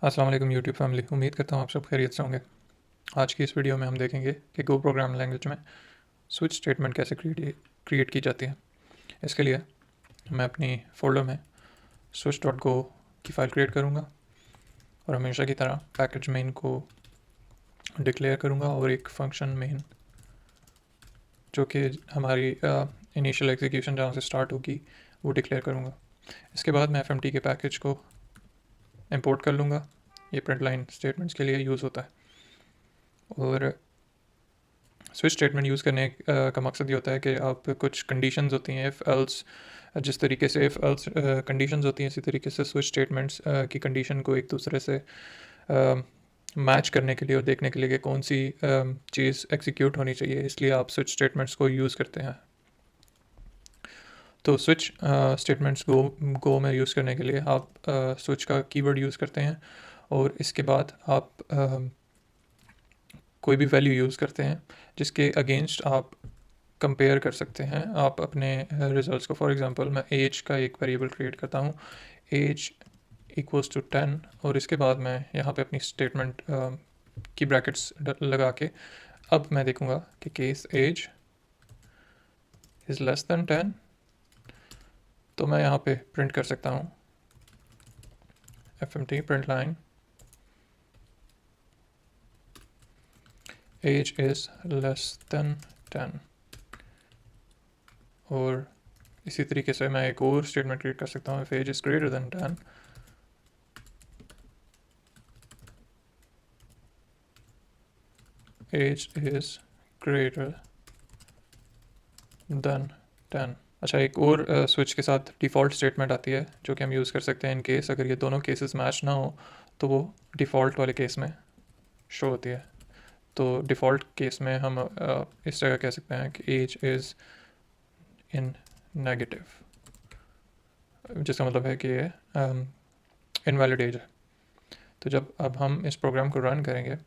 अस्सलाम वालेकुम YouTube family. उम्मीद करता हूँ आप सब खैरियत से होंगे। आज की इस वीडियो में हम देखेंगे कि गो प्रोग्राम लैंग्वेज में स्विच स्टेटमेंट कैसे क्रिएट की जाती है। इसके लिए मैं अपनी फ़ोल्डर में switch डॉट गो की फ़ाइल क्रिएट करूँगा और हमेशा की तरह पैकेज मेन को डिक्लेयर करूँगा और एक फंक्शन मेन जो कि हमारी इनिशियल एग्जीक्यूशन जहाँ से स्टार्ट होगी वो डिक्लेयर करूँगा। इसके बाद मैं fmt के पैकेज को इंपोर्ट कर लूँगा। ये प्रिंट लाइन स्टेटमेंट्स के लिए यूज़ होता है और स्विच स्टेटमेंट यूज़ करने का मकसद ये होता है कि आप कुछ कंडीशंस होती हैं इफ़ एल्स, जिस तरीके से इफ़ एल्स कंडीशंस होती हैं इसी तरीके से स्विच स्टेटमेंट्स की कंडीशन को एक दूसरे से मैच करने के लिए और देखने के लिए कि कौन सी चीज़ एग्जीक्यूट होनी चाहिए, इसलिए आप स्विच स्टेटमेंट्स को यूज़ करते हैं। तो स्विच स्टेटमेंट्स गो में यूज़ करने के लिए आप स्विच का कीवर्ड यूज़ करते हैं और इसके बाद आप कोई भी वैल्यू यूज़ करते हैं जिसके अगेंस्ट आप कंपेयर कर सकते हैं आप अपने रिजल्ट्स को। फॉर एग्जांपल मैं एज का एक वेरिएबल क्रिएट करता हूँ, एज इक्वल्स टू 10, और इसके बाद मैं यहाँ पे अपनी स्टेटमेंट की ब्रैकेट्स लगा के अब मैं देखूँगा कि case age is less than 10, तो मैं यहाँ पे प्रिंट कर सकता हूँ fmt print line age is less than 10, और इसी तरीके से मैं एक और स्टेटमेंट क्रिएट कर सकता हूँ, if age is greater than 10 age is greater than 10। अच्छा, एक और स्विच के साथ डिफ़ॉल्ट स्टेटमेंट आती है जो कि हम यूज़ कर सकते हैं इन केस अगर ये दोनों केसेस मैच ना हो तो वो डिफ़ॉल्ट वाले केस में शो होती है। तो डिफ़ॉल्ट केस में हम इस जगह कह सकते हैं कि एज इज़ इन नेगेटिव, जिसका मतलब है कि ये इनवैलिड एज है। तो जब अब हम इस प्रोग्राम को रन करेंगे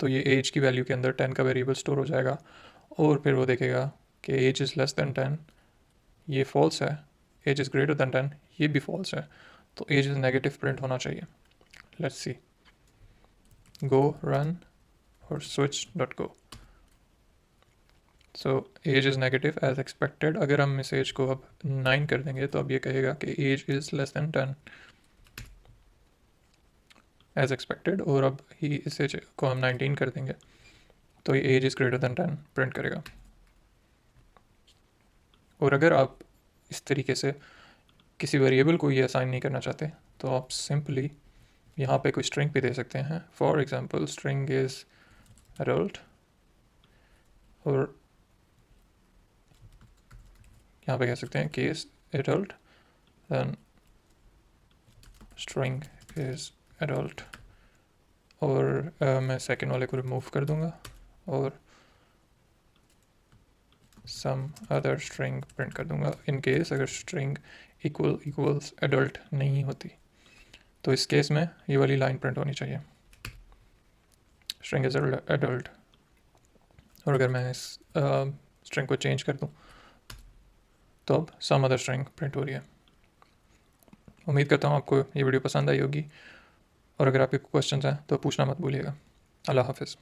तो ये एज की वैल्यू के अंदर 10 का वेरिएबल स्टोर हो जाएगा और फिर वो देखेगा कि एज इज़ लेस दैन 10, ये फॉल्स है, एज इज़ ग्रेटर दैन 10, ये भी फॉल्स है, तो एज इज़ नेगेटिव प्रिंट होना चाहिए। लेट्स सी, गो रन और switch dot go. So age is negative as expected. अगर हम इस एज को अब 9 कर देंगे तो अब ये कहेगा कि age is less than 10 as expected, और अब ही इस एज को हम 19 कर देंगे तो ये age is greater than 10 print करेगा। और अगर आप इस तरीके से किसी वेरिएबल को ये असाइन नहीं करना चाहते तो आप सिंपली यहाँ पे कोई स्ट्रिंग भी दे सकते हैं। For example string is adult, और यहाँ पे कह सकते हैं case adult, then string is adult, और मैं सेकेंड वाले को रिमूव कर दूंगा और some other string प्रिंट कर दूंगा इन केस अगर string इक्वल्स adult नहीं होती। तो इस केस में ये वाली लाइन प्रिंट होनी चाहिए, string is adult। और अगर मैं इस स्ट्रिंग को चेंज कर दूं तो अब some other string प्रिंट हो रही है। उम्मीद करता हूँ आपको ये वीडियो पसंद आई होगी, और अगर आपके क्वेश्चंस हैं तो पूछना मत भूलिएगा। अल्लाह हाफिज़।